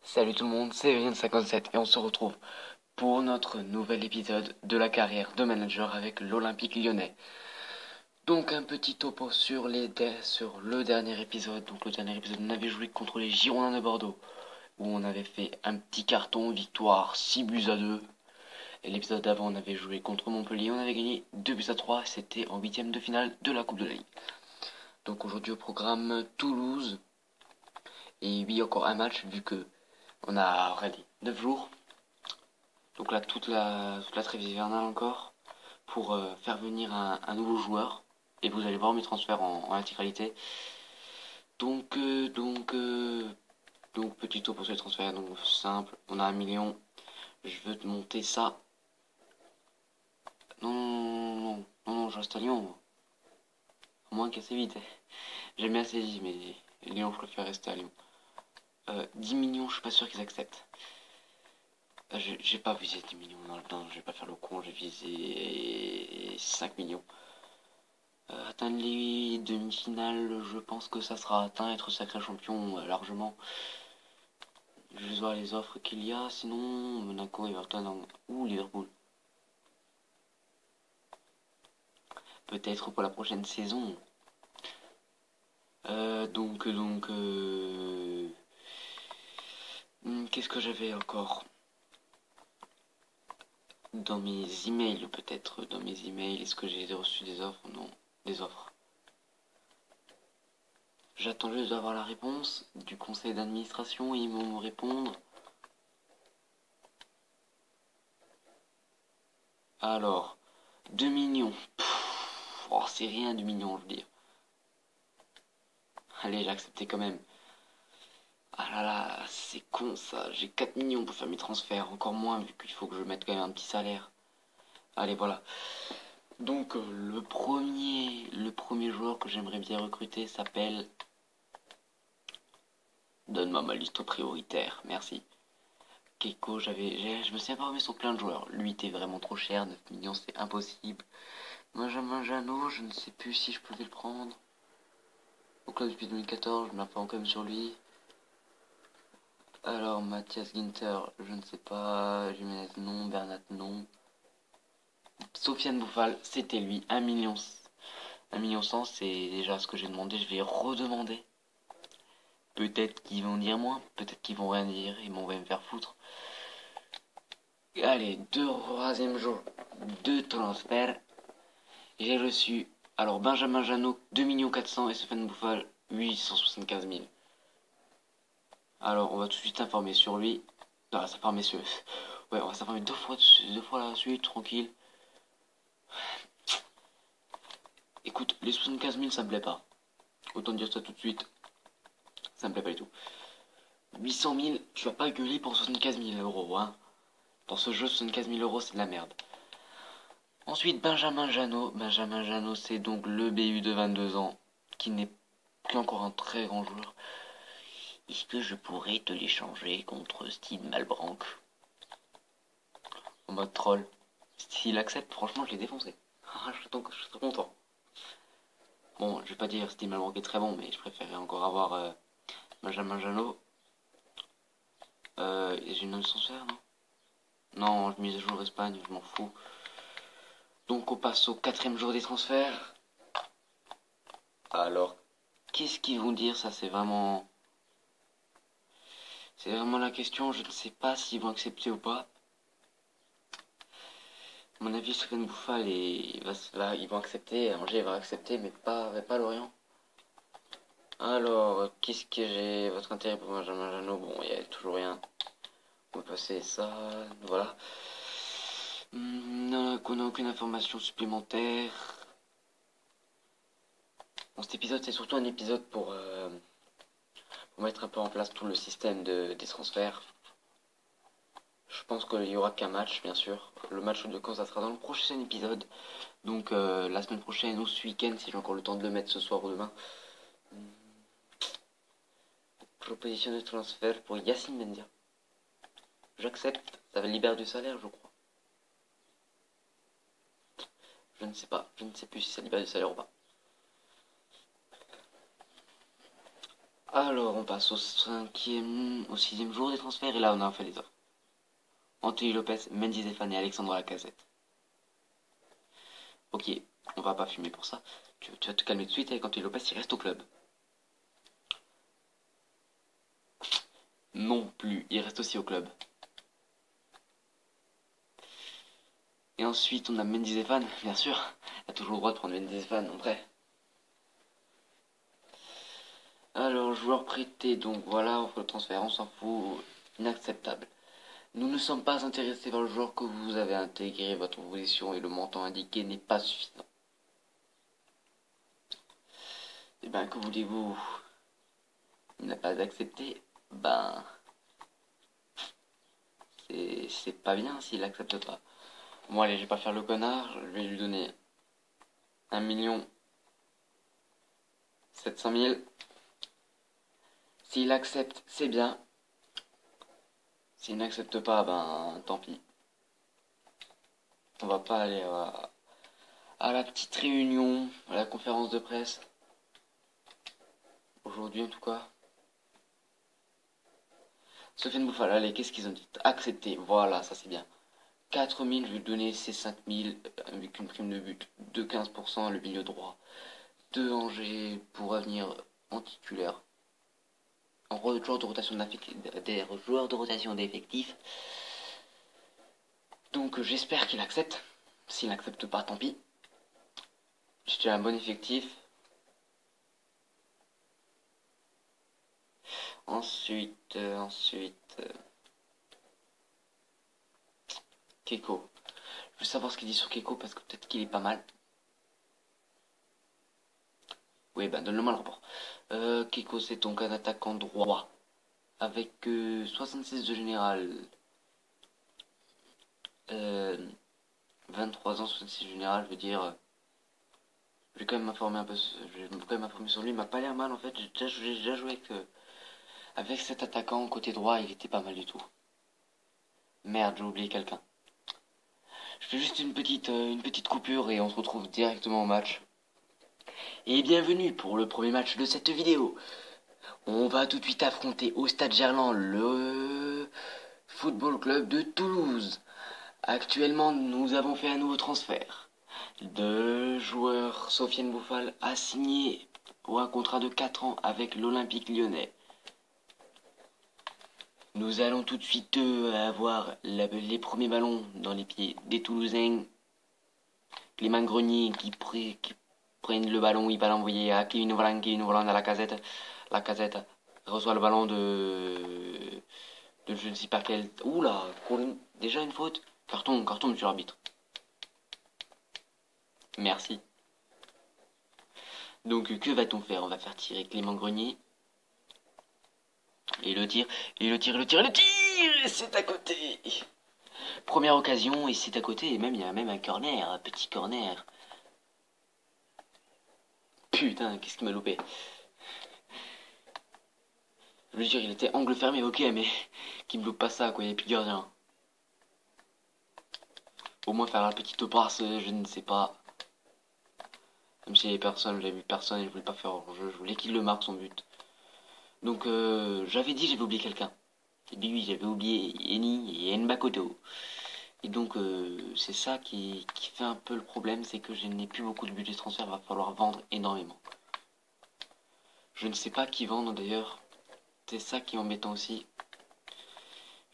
Salut tout le monde, c'est Evelyn57 et on se retrouve pour notre nouvel épisode de la carrière de manager avec l'Olympique Lyonnais. Donc un petit topo sur le dernier épisode. Donc le dernier épisode, on avait joué contre les Girondins de Bordeaux où on avait fait un petit carton, victoire 6 buts à 2. Et l'épisode d'avant, on avait joué contre Montpellier, on avait gagné 2 buts à 3. C'était en huitième de finale de la Coupe de la Ligue. Donc aujourd'hui au programme Toulouse. Et oui, encore un match vu que on a regardé 9 jours. Donc là, toute la trêve hivernale encore, pour faire venir un nouveau joueur. Et vous allez voir mes transferts en intégralité. Donc, euh, donc, euh, donc, petit tour pour ce transfert. Donc, simple, on a 1 million. Je veux te monter ça. Non, non, non, non, non, je reste à Lyon, moi. À moins qu'assez vite. J'aime bien Séville, mais Lyon, je préfère rester à Lyon. 10 millions, je suis pas sûr qu'ils acceptent. J'ai pas visé 10 millions dans le temps, je vais pas faire le con, j'ai visé 5 millions. Atteindre les demi-finales, je pense que ça sera atteint, être sacré champion largement. Je vais voir les offres qu'il y a, sinon Monaco, Everton ou Liverpool. Peut-être pour la prochaine saison. Qu'est-ce que j'avais encore dans mes emails peut-être. Dans mes emails, est-ce que j'ai reçu des offres? Non, des offres. J'attends juste d'avoir la réponse du conseil d'administration et ils vont me répondre. Alors, 2 millions. Oh, c'est rien 2 millions, je veux dire. Allez, j'ai accepté quand même. Ah là là, c'est con ça. J'ai 4 millions pour faire mes transferts. Encore moins vu qu'il faut que je mette quand même un petit salaire. Allez, voilà. Donc, le premier joueur que j'aimerais bien recruter s'appelle... Donne-moi ma liste prioritaire, merci. Keiko, je me suis pas remis sur plein de joueurs. Lui était vraiment trop cher, 9 millions c'est impossible. Benjamin Janot, je ne sais plus si je pouvais le prendre. Donc là depuis 2014, je m'informe quand même sur lui. Alors Mathias Ginter, je ne sais pas. Jiménez non, Bernat non. Sofiane Bouffal, c'était lui, 1 million. 1 million 100, c'est déjà ce que j'ai demandé, je vais redemander. Peut-être qu'ils vont dire moins, peut-être qu'ils vont rien dire, ils vont me faire foutre. Allez, troisième jour de transfert. J'ai reçu, alors Benjamin Janot, 2 400 000 et Sofiane Bouffal, 875 000. Alors, on va tout de suite s'informer sur lui. On va s'informer sur... Ouais, on va s'informer deux fois la suite, tranquille. Écoute, les 75 000, ça me plaît pas. Autant dire ça tout de suite. Ça me plaît pas du tout. 800 000, tu vas pas gueuler pour 75 000 euros, hein. Dans ce jeu, 75 000 euros, c'est de la merde. Ensuite, Benjamin Janot. Benjamin Janot, c'est donc le BU de 22 ans, qui n'est plus encore un très grand joueur. Est-ce que je pourrais te l'échanger contre Steve Malbranck en mode troll? S'il accepte, franchement, je l'ai défoncé. Je suis très content. Bon, je vais pas dire Steve Malbranck est très bon, mais je préférais encore avoir Benjamin Janot. J'ai une autre transfert, non? Non, je mise à jour Espagne, je m'en fous. Donc on passe au quatrième jour des transferts. Alors, qu'est-ce qu'ils vont dire? Ça, c'est vraiment... C'est vraiment la question, je ne sais pas s'ils vont accepter ou pas. À mon avis, Sofiane Bouffal ils vont accepter, Angers va accepter, mais pas Lorient. Alors, qu'est-ce que j'ai? Votre intérêt pour Benjamin Janot? Bon, il n'y a toujours rien. On va passer ça, voilà. Qu'on n'a aucune information supplémentaire. Bon, cet épisode, c'est surtout un épisode pour mettre un peu en place tout le système des transferts. Je pense qu'il y aura qu'un match, bien sûr. Le match de quand ça sera dans le prochain épisode. Donc la semaine prochaine ou ce week-end, si j'ai encore le temps de le mettre ce soir ou demain. Proposition de transfert pour Yacine Mendia. J'accepte, ça va libérer du salaire, je crois. Je ne sais pas, je ne sais plus si ça libère du salaire ou pas. Alors, on passe au sixième jour des transferts, et là, on a fait les offres. Anthony Lopez, Mendy Zéphane et Alexandre Lacazette. Ok, on va pas fumer pour ça. Tu vas te calmer tout de suite avec Anthony Lopez, il reste au club. Non plus, il reste aussi au club. Et ensuite, on a Mendy Zéphane, bien sûr. Il a toujours le droit de prendre Mendy Zéphane en vrai. Alors, joueur prêté, donc voilà, offre de transfert, on s'en fout, inacceptable. Nous ne sommes pas intéressés par le joueur que vous avez intégré, votre position et le montant indiqué n'est pas suffisant. Et ben, que voulez-vous? Il n'a pas accepté. Ben, c'est pas bien s'il accepte pas. Bon, allez, je vais pas faire le connard, je vais lui donner 1 700 000. S'il accepte, c'est bien. S'il n'accepte pas, ben, tant pis. On va pas aller à la petite réunion, à la conférence de presse. Aujourd'hui, en tout cas. Sofiane Bouffal, allez, qu'est-ce qu'ils ont dit? Accepté, voilà, ça c'est bien. 4000, je vais donner ces 5000 avec une prime de but de 15%, le milieu droit de Angers pour venir en titulaire. En joueur de rotation d'effectifs. Donc j'espère qu'il accepte. S'il n'accepte pas, tant pis. J'ai un bon effectif. Ensuite, Keiko. Je veux savoir ce qu'il dit sur Keiko parce que peut-être qu'il est pas mal. Oui, ben donne-le-moi le rapport. Keiko, c'est donc un attaquant droit avec 76 de général. 23 ans, 66 général, je veux dire. Je vais quand même m'informer un peu. Je vais quand même m'informer sur lui. Il m'a pas l'air mal en fait. J'ai déjà joué avec cet attaquant côté droit. Il était pas mal du tout. Merde, j'ai oublié quelqu'un. Je fais juste une petite coupure et on se retrouve directement au match. Et bienvenue pour le premier match de cette vidéo. On va tout de suite affronter au Stade Gerland le Football Club de Toulouse. Actuellement, nous avons fait un nouveau transfert. Le joueur Sofiane Bouffal a signé pour un contrat de 4 ans avec l'Olympique Lyonnais. Nous allons tout de suite avoir les premiers ballons dans les pieds des Toulousains. Clément Grenier qui prennent le ballon, il va l'envoyer à Kevin Volland à la casette. La casette reçoit le ballon de je ne sais pas quel. Oula, déjà une faute. Carton, monsieur l'arbitre. Merci. Donc que va-t-on faire? On va faire tirer Clément Grenier. Et le tir, et le tir, et le tir, et le tir. Et c'est à côté. Première occasion, et c'est à côté. Et même il y a même un corner, un petit corner. Putain, qu'est-ce qui m'a loupé? Je veux dire, il était angle fermé, ok, mais qui me loupe pas ça, quoi, il n'y a plus de gardien. Au moins faire la petite passe, je ne sais pas. Même s'il y avait personne, j'avais vu personne et je voulais pas faire hors-jeu, je voulais qu'il le marque son but. Donc j'avais dit j'avais oublié quelqu'un. Et bien oui, j'avais oublié Eni et Nbakoto. Et donc c'est ça qui fait un peu le problème, c'est que je n'ai plus beaucoup de budget de transfert, il va falloir vendre énormément. Je ne sais pas qui vendre d'ailleurs. C'est ça qui est embêtant aussi.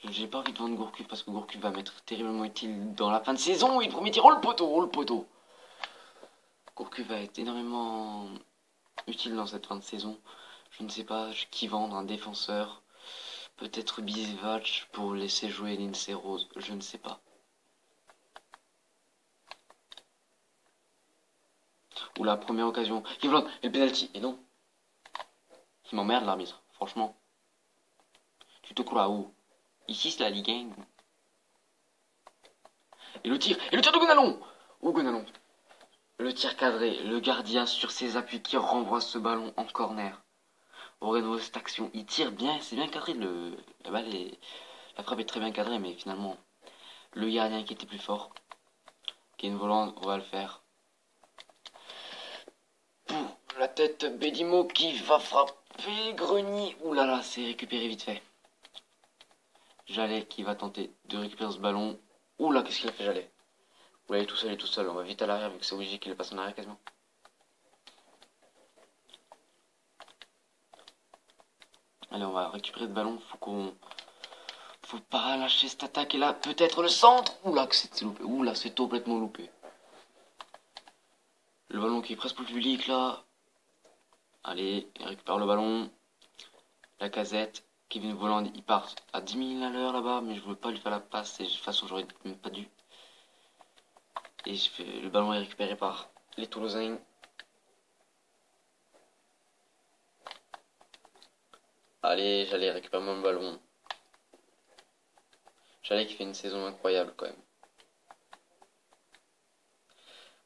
J'ai pas envie de vendre Gourcuff parce que Gourcuff va m'être terriblement utile dans la fin de saison. Et le premier tir, oh le poteau, oh le poteau. Gourcuff va être énormément utile dans cette fin de saison. Je ne sais pas qui vendre, un défenseur. Peut-être Bivac pour laisser jouer Lindsay Rose. Je ne sais pas. Ou la première occasion. Et le penalty. Et non. Il m'emmerde l'arbitre, franchement. Tu te crois où? Ici c'est la Ligue 1. Et le tir de Gonalon. Oh Gonalon. Le tir cadré, le gardien sur ses appuis qui renvoie ce ballon en corner. Au cette action, il tire bien, c'est bien cadré, la balle la frappe est très bien cadrée, mais finalement, le gardien qui était plus fort, qui est une volante, on va le faire. Pour la tête, Bédimo qui va frapper, fait Grenier. Ouh là là, c'est récupéré vite fait. Jallet qui va tenter de récupérer ce ballon. Ouh là, qu'est-ce qu'il a fait Jallet? Oula, il est tout seul, il est tout seul. On va vite à l'arrière vu que c'est obligé qu'il le passe en arrière quasiment. Allez, on va récupérer ce ballon. Faut pas lâcher cette attaque. Et là, peut-être le centre. Oula, que c'est loupé. Oula, c'est complètement loupé. Le ballon qui est presque pour le public là. Allez, il récupère le ballon. La casette. Kevin Volland, il part à 10 000 à l'heure là-bas. Mais je veux pas lui faire la passe. Et de toute façon, j'aurais même pas dû. Et le ballon est récupéré par les Toulousains. Allez, j'allais récupérer mon ballon. J'allais qui fait une saison incroyable quand même.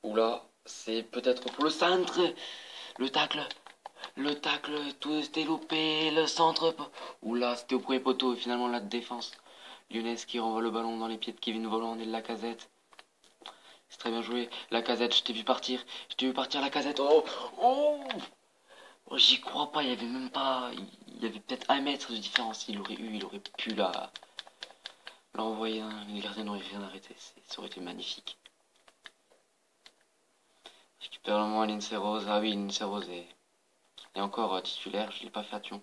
Oula, c'est peut-être pour le centre. Le tacle. Le tacle, tout était loupé. Le centre. Oula, c'était au premier poteau. Et finalement, la défense. Lyonnaise qui renvoie le ballon dans les pieds de Kevin Volland et de Lacazette. C'est très bien joué. Lacazette, je t'ai vu partir. Je t'ai vu partir, Lacazette. Oh, oh, oh, j'y crois pas. Il y avait même pas. Il y avait peut-être 1 mètre de différence. Il aurait pu l'envoyer. Les gardiens n'auraient rien arrêté. Ça aurait été magnifique. Je récupère le moment Lindsay Rose. Ah oui, Lindsay Rose est encore titulaire. Je l'ai pas fait à Thion.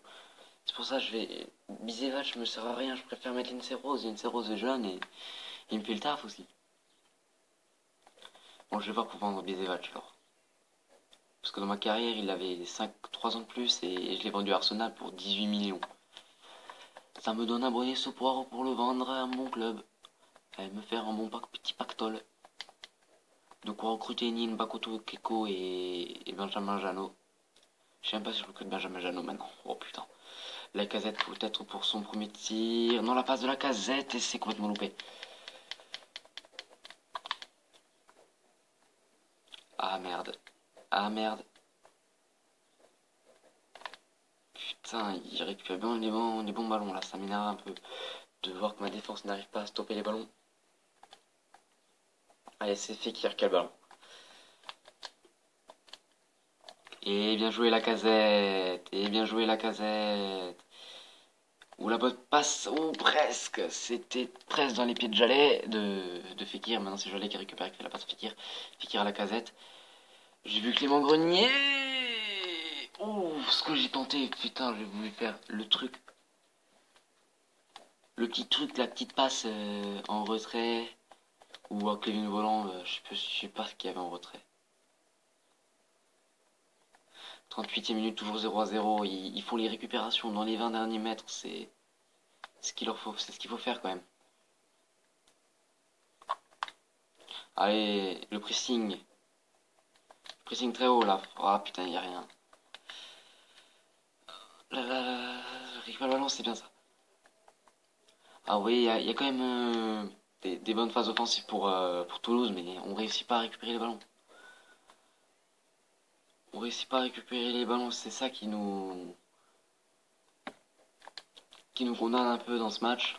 C'est pour ça que je vais. Bisevac me sert à rien. Je préfère mettre Lindsay Rose. Lindsay Rose est jeune et il me fait le taf aussi. Bon, je vais pas pour vendre Bisevac alors. Parce que dans ma carrière, il avait 3 ans de plus et je l'ai vendu à Arsenal pour 18 millions. Ça me donne un bon espoir pour le vendre à un bon club. Et me faire un bon petit pactole. De quoi recruter Nine, Bakoto, Keko et Benjamin Janot. Je sais même pas si je recrute Benjamin Janot maintenant. Oh putain. La casette peut-être pour son premier tir. Non, la passe de la casette et c'est complètement loupé. Ah merde. Ah merde. Putain, il récupère bien les bons ballons là. Ça m'énerve un peu de voir que ma défense n'arrive pas à stopper les ballons. Allez, c'est Fekir qui a le ballon. Et bien joué la casette. Et bien joué la casette. Ou la bonne passe. Ou presque. C'était presque dans les pieds de Jallet de Fekir. Maintenant c'est Jallet qui récupère, qui fait la passe Fekir. Fekir à la casette. J'ai vu Clément Grenier. Ouh, ce que j'ai tenté. Putain, j'ai voulu faire le truc. Le petit truc, la petite passe en retrait. Ou à Kevin Volland. Je sais pas ce qu'il y avait en retrait. 38e minute, toujours 0-0. Il faut les récupérations dans les 20 derniers mètres. C'est ce qu'il leur faut. C'est ce qu'il faut faire quand même. Allez, le pressing. Pressing très haut là. Ah putain, il n'y a rien. Récupère le ballon, c'est bien ça. Ah oui, il y a quand même des bonnes phases offensives pour Toulouse, mais on réussit pas à récupérer les ballons. On réussit pas à récupérer les ballons, c'est ça qui nous condamne un peu dans ce match.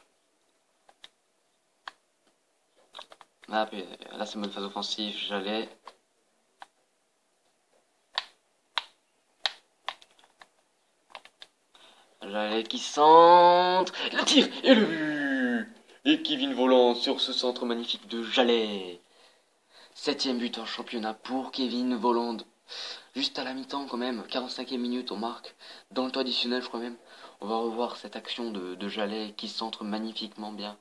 Là, c'est une bonne phase offensive, J'allais qui centre, le tir et le but. Et Kevin Volland sur ce centre magnifique de Jallet. 7e but en championnat pour Kevin Volland. Juste à la mi-temps quand même, 45e minute on marque. Dans le temps additionnel je crois même. On va revoir cette action de Jallet qui centre magnifiquement bien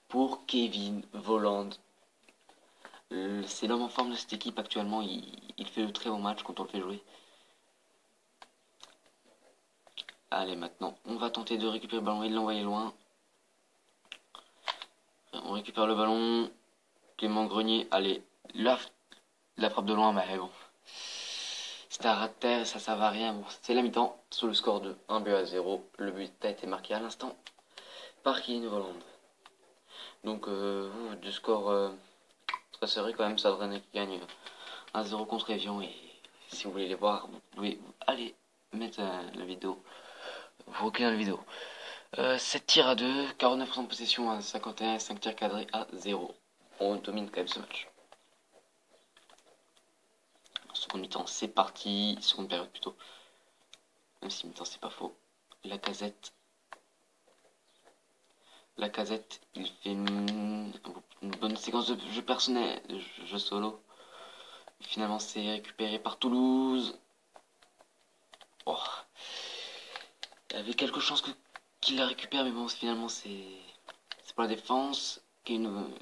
pour Kevin Volland. C'est l'homme en forme de cette équipe actuellement. Il fait le très bon match quand on le fait jouer. Allez maintenant, on va tenter de récupérer le ballon et de l'envoyer loin. On récupère le ballon. Clément Grenier, allez, la frappe de loin, mais bon. C'était à ras de terre et ça servait à rien. Bon, c'est la mi-temps, sur le score de 1-0. Le but a été marqué à l'instant par Kevin Volland. Donc, du score très serré quand même, Sadrené qui gagne 1-0 contre Evian. Et si vous voulez les voir, vous pouvez aller mettre la vidéo. Vous reculez la vidéo. 7 tirs à 2, 49% de possession à 51, 5 tirs cadrés à 0. On domine quand même ce match. Seconde mi-temps, c'est parti. Seconde période plutôt. Même si mi-temps c'est pas faux. Lacazette. Lacazette, il fait une bonne séquence de jeu personnel, de jeu solo. Finalement, c'est récupéré par Toulouse. Oh. Il y avait quelques chances qu'il la récupère, mais bon, finalement, c'est pour la défense. Kevin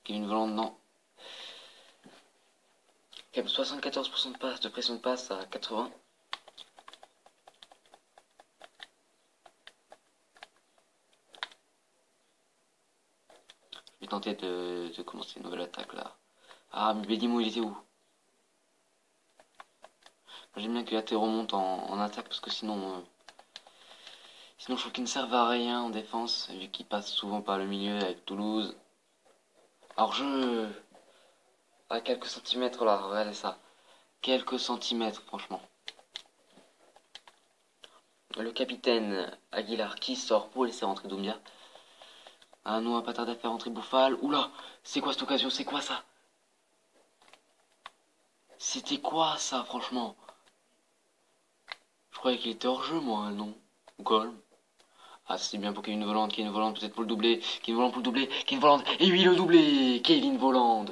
Volland, non. Quand même 74% de passe, de pression de passe à 80. Je vais tenter de commencer une nouvelle attaque là. Ah, mais Bédimo, il était où? J'aime bien que la remonte en attaque parce que sinon je trouve qu'il ne servent à rien en défense vu qu'il passe souvent par le milieu avec Toulouse. Alors à quelques centimètres là, regardez ça. Quelques centimètres franchement. Le capitaine Aguilar qui sort pour laisser rentrer Doumbia. Ah non, pas tarder à faire rentrer Bouffal. Oula, c'est quoi cette occasion? C'est quoi ça? C'était quoi ça franchement? Je croyais qu'il était hors jeu moi, non? Goal. Ah, c'est bien pour Kevin Volland peut-être pour le doubler. Kevin Volland pour le doubler. Kevin Volland. Et oui, le doublé. Kevin Volland.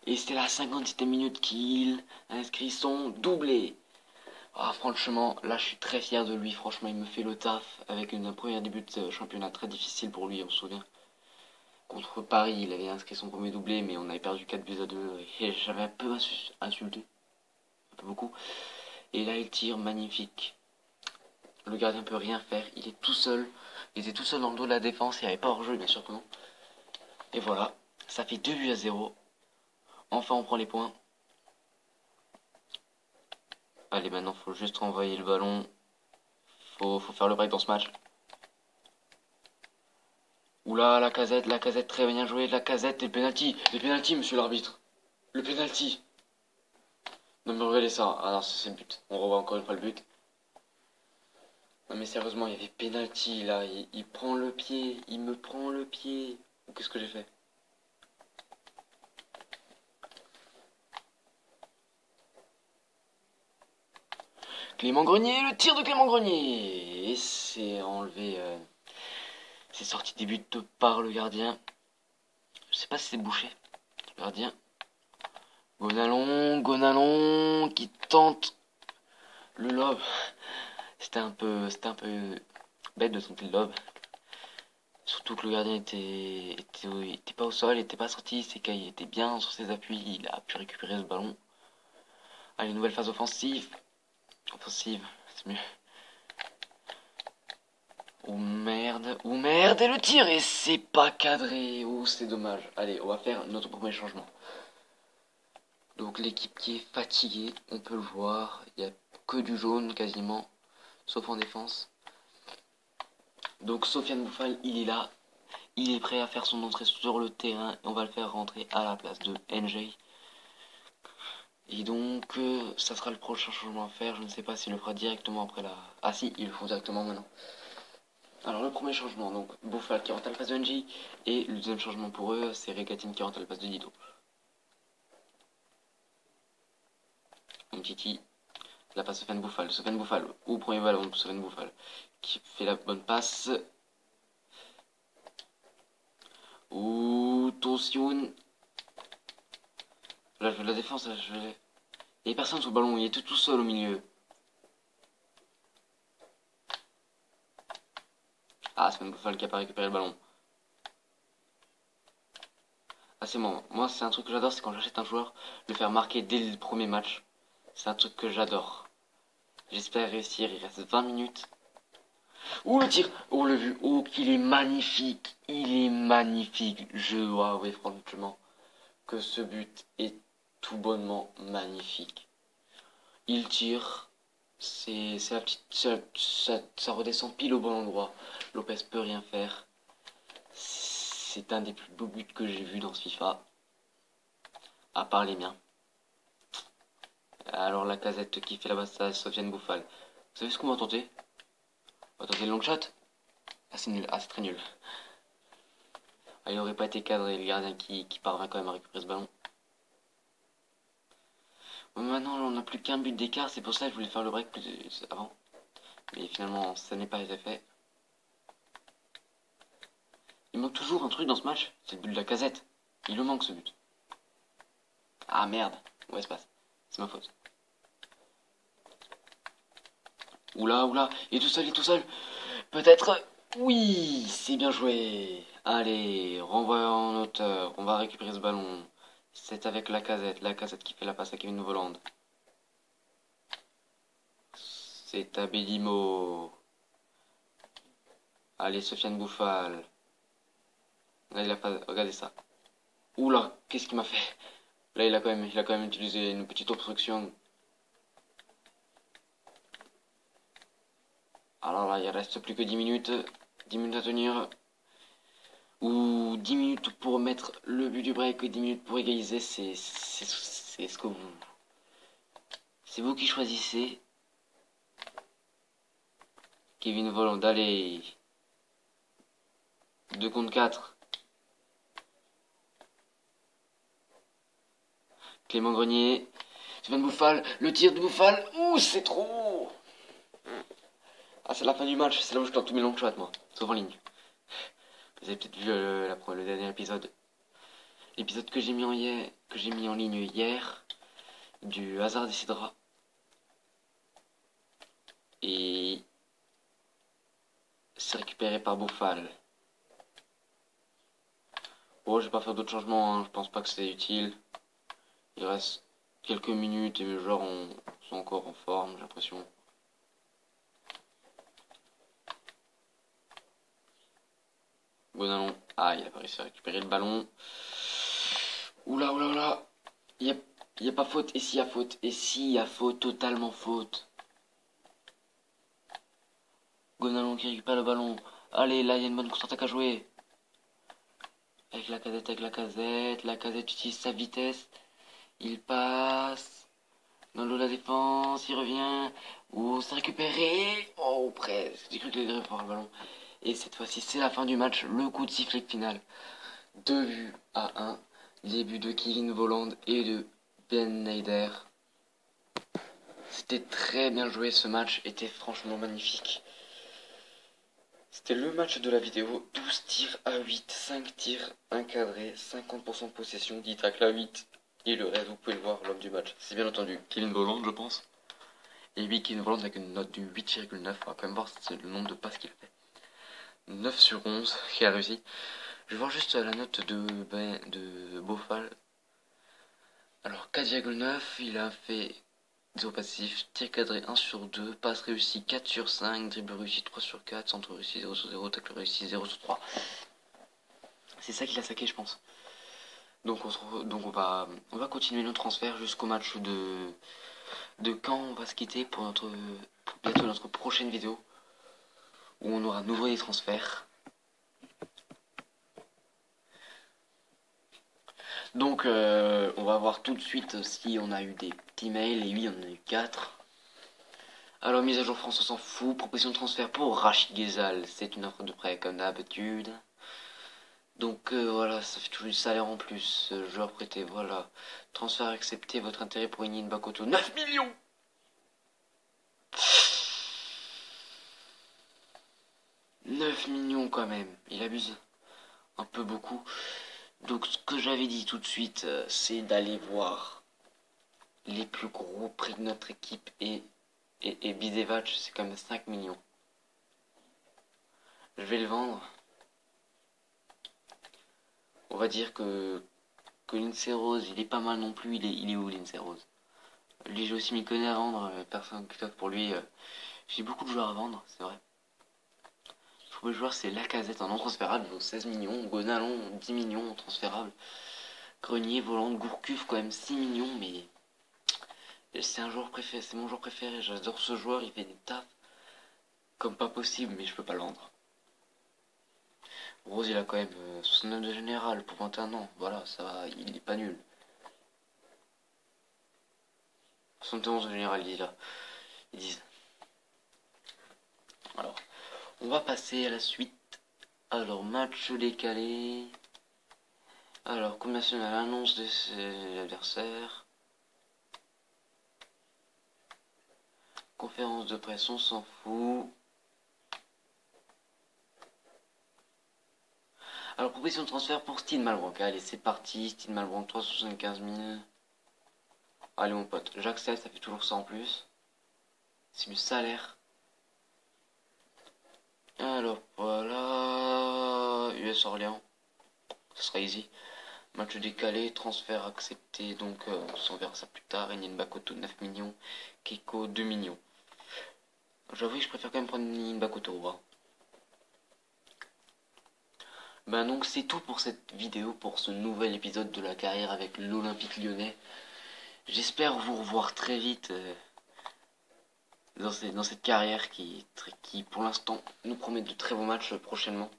Et c'était la 57e minute qu'il inscrit son doublé. Ah, franchement, là, je suis très fier de lui. Franchement, il me fait le taf avec un premier début de championnat très difficile pour lui, on se souvient. Contre Paris, il avait inscrit son premier doublé, mais on avait perdu 4-2. Et j'avais un peu insulté. Un peu beaucoup. Et là, il tire magnifique. Le gardien peut rien faire. Il est tout seul. Il était tout seul dans le dos de la défense. Il n'y avait pas hors-jeu, bien sûr que non. Et voilà. Ça fait 2-0. Enfin, on prend les points. Allez, maintenant, faut juste renvoyer le ballon. Faut faire le break dans ce match. Oula, la casette, très bien joué. La casette, les pénalty, monsieur l'arbitre. Le pénalty. Non, mais regardez ça. Ah non, c'est le but. On revoit encore une fois le but. Non, mais sérieusement, il y avait pénalty là. Il prend le pied. Il me prend le pied. Qu'est-ce que j'ai fait? Clément Grenier, le tir de Clément Grenier. Et c'est enlevé. C'est sorti des buts par le gardien. Je sais pas si c'est bouché. Le gardien. Gonalon qui tente le lob. C'était un peu bête de tenter le lob. Surtout que le gardien était pas au sol, il était pas sorti, il était bien sur ses appuis, il a pu récupérer ce ballon. Allez, nouvelle phase offensive. Offensive, c'est mieux. Oh merde, et le tir, et c'est pas cadré. Oh, c'est dommage. Allez, on va faire notre premier changement. Donc l'équipe qui est fatiguée, on peut le voir, il n'y a que du jaune quasiment, sauf en défense. Donc Sofiane Bouffal, il est là, il est prêt à faire son entrée sur le terrain, et on va le faire rentrer à la place de NJ. Et donc, ça sera le prochain changement à faire. Je ne sais pas s'il le fera directement après la... Ah si, il le faut directement maintenant. Alors le premier changement, donc Bouffal qui rentre à la place de NJ. Et le deuxième changement pour eux, c'est Regatine qui rentre à la place de Dido. Titi, la passe Sofiane Bouffal. Sofiane Bouffal, au premier ballon, Sofiane Bouffal. Qui fait la bonne passe. Ouh, Tosioun. Là, je veux la défense, là, je vais... Il n'y a personne sur le ballon, il est tout seul au milieu. Ah, c'est même Bouffal qui a pas récupéré le ballon. Ah, c'est bon. Moi, c'est un truc que j'adore, c'est quand j'achète un joueur, le faire marquer dès le premier match. C'est un truc que j'adore. J'espère réussir, il reste 20 minutes. Ouh, le tir. Oh, le vu. Oh, qu'il est magnifique. Il est magnifique. Je dois avouer franchement que ce but est tout bonnement magnifique. Il tire. C'est la petite... Ça redescend pile au bon endroit. Lopez peut rien faire. C'est un des plus beaux buts que j'ai vu dans ce FIFA. À part les miens. Alors la casette qui fait la basse, Sofiane Bouffal. Vous savez ce qu'on va tenter? On va tenter le long shot. Ah c'est nul, ah c'est très nul. Ah, il aurait pas été cadré, le gardien qui parvient quand même à récupérer ce ballon. Bon, maintenant on n'a plus qu'un but d'écart, c'est pour ça que je voulais faire le break plus avant. Mais finalement, ça n'est pas été fait. Il manque toujours un truc dans ce match, c'est le but de la casette. Il le manque ce but. Ah merde, où est-ce passe? C'est ma faute. Oula, oula, il est tout seul, il est tout seul. Peut-être. Oui, c'est bien joué. Allez, renvoi en hauteur. On va récupérer ce ballon. C'est avec la casette qui fait la passe à Kevin Volland. C'est à Bedimo. Allez, Sofiane Bouffal. Regardez ça. Oula, qu'est-ce qu'il m'a fait? Là, il a quand même utilisé une petite obstruction. Alors là, il reste plus que 10 minutes. 10 minutes à tenir. Ou 10 minutes pour mettre le but du break, 10 minutes pour égaliser. C'est ce que vous... C'est vous qui choisissez. Kevin Volland, allez. 2 contre 4. Clément Grenier. Sven Bouffal. Le tir de Bouffal. Ouh, c'est trop. Ah, c'est la fin du match. C'est là où je tente tous mes longs shots, moi. Sauf en ligne. Vous avez peut-être vu le dernier épisode. L'épisode que j'ai mis en ligne hier. Du hasard décidera. Et c'est récupéré par Bouffal. Bon, je vais pas faire d'autres changements, hein. Je pense pas que c'est utile. Il reste quelques minutes et mes joueurs sont encore en forme, j'ai l'impression. Bonallon. Ah, il a pas réussi à récupérer le ballon. Oula, oula, oula. Il y a pas faute. Et s'il y a faute? Et s'il y a faute? Totalement faute. Gonalon qui récupère le ballon. Allez, là, il y a une bonne contre-attaque à jouer. Avec la casette, avec la casette. La casette utilise sa vitesse. Il passe. Dans l'eau de la défense, il revient. Oh, c'est récupéré. Oh, presque. J'ai cru qu'il allait avoir le ballon. Et cette fois-ci, c'est la fin du match. Le coup de sifflet final. 2 buts à 1. Les buts de Kevin Volland et de Ben Yedder. C'était très bien joué. Ce match était franchement magnifique. C'était le match de la vidéo. 12 tirs à 8. 5 tirs encadrés. 50% de possession. 10 tacles à 8. Et le reste, vous pouvez le voir, l'homme du match. C'est bien entendu Kevin Volland, je pense. Et oui, Kevin Volland avec une note du 8,9. On va quand même voir c'est le nombre de passes qu'il a fait. 9 sur 11 qui a réussi. Je vais voir juste la note de Bouffal. Alors 4,9, il a fait 0 passif, tir cadré 1 sur 2, passe réussi 4 sur 5, dribble réussi 3 sur 4, centre réussi 0 sur 0, tacle réussi 0 sur 3. C'est ça qu'il a saqué, je pense. Donc on va continuer nos transferts jusqu'au match de Caen. On va se quitter pour bientôt notre prochaine vidéo où on aura à nouveau des transferts. Donc on va voir tout de suite si on a eu des petits mails. Et oui, on en a eu 4. Alors mise à jour France, on s'en fout. Proposition de transfert pour Rachid Ghezal. C'est une offre de prêt comme d'habitude. Donc voilà, ça fait toujours du salaire en plus. Joueur prêté, voilà. Transfert accepté, votre intérêt pour Inin Bakoto. 9 millions. 9 millions quand même. Il abuse un peu beaucoup. Donc ce que j'avais dit tout de suite, c'est d'aller voir les plus gros prix de notre équipe et Bidevac, c'est quand même 5 millions. Je vais le vendre. On va dire que Lindsay Rose, il est pas mal non plus. Il est où Lindsay Rose? Lui, j'ai aussi m'y connais à vendre. Personne qui pour lui. J'ai beaucoup de joueurs à vendre, c'est vrai. Le premier joueur, c'est Lacazette en non transférable, donc 16 millions. Gonalon, 10 millions en transférable. Grenier, Volant, Gourcuff, quand même 6 millions, mais c'est un joueur préféré, c'est mon joueur préféré. J'adore ce joueur, il fait des tafs comme pas possible, mais je peux pas le vendre. Rose, il a quand même 69 de général pour 21 ans. Voilà, ça va, il est pas nul. 71 de général, ils disent. Alors, on va passer à la suite. Alors, match décalé. Alors, combien national annonce de ses adversaires. Conférence de presse, on s'en fout. Alors, proposition de transfert pour Steve Malbranck. Allez, c'est parti. Steve Malbranck, 375 000. Allez, mon pote, j'accepte, ça fait toujours ça en plus. C'est du salaire. Alors, voilà. US Orléans. Ce sera easy. Match décalé, transfert accepté, donc on verra ça plus tard. Enyen Bakoto 9 millions, Keiko 2 millions. J'avoue que je préfère quand même prendre Enyen Bakoto. Hein. Ben donc c'est tout pour cette vidéo, pour ce nouvel épisode de la carrière avec l'Olympique Lyonnais. J'espère vous revoir très vite dans cette carrière qui pour l'instant nous promet de très beaux matchs prochainement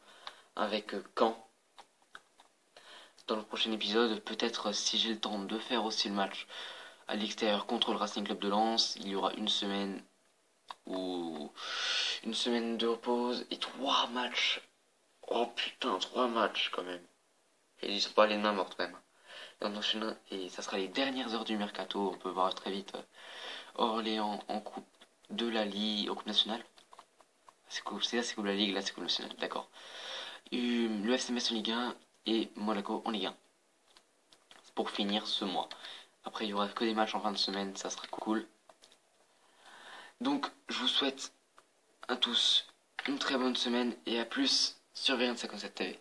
avec Caen. Dans le prochain épisode, peut-être si j'ai le temps de faire aussi le match à l'extérieur contre le Racing Club de Lens, il y aura une semaine de repos et 3 matchs. Oh putain, 3 matchs quand même. Et ils sont pas les mains mortes même. Et ça sera les dernières heures du mercato. On peut voir très vite Orléans en coupe de la Ligue, en coupe nationale. C'est là c'est coupe de la Ligue, là c'est coupe nationale, d'accord. Le FC Metz en Ligue 1 et Monaco en Ligue 1. Pour finir ce mois. Après il y aura que des matchs en fin de semaine, ça sera cool. Donc je vous souhaite à tous une très bonne semaine et à plus sur VR57 TV.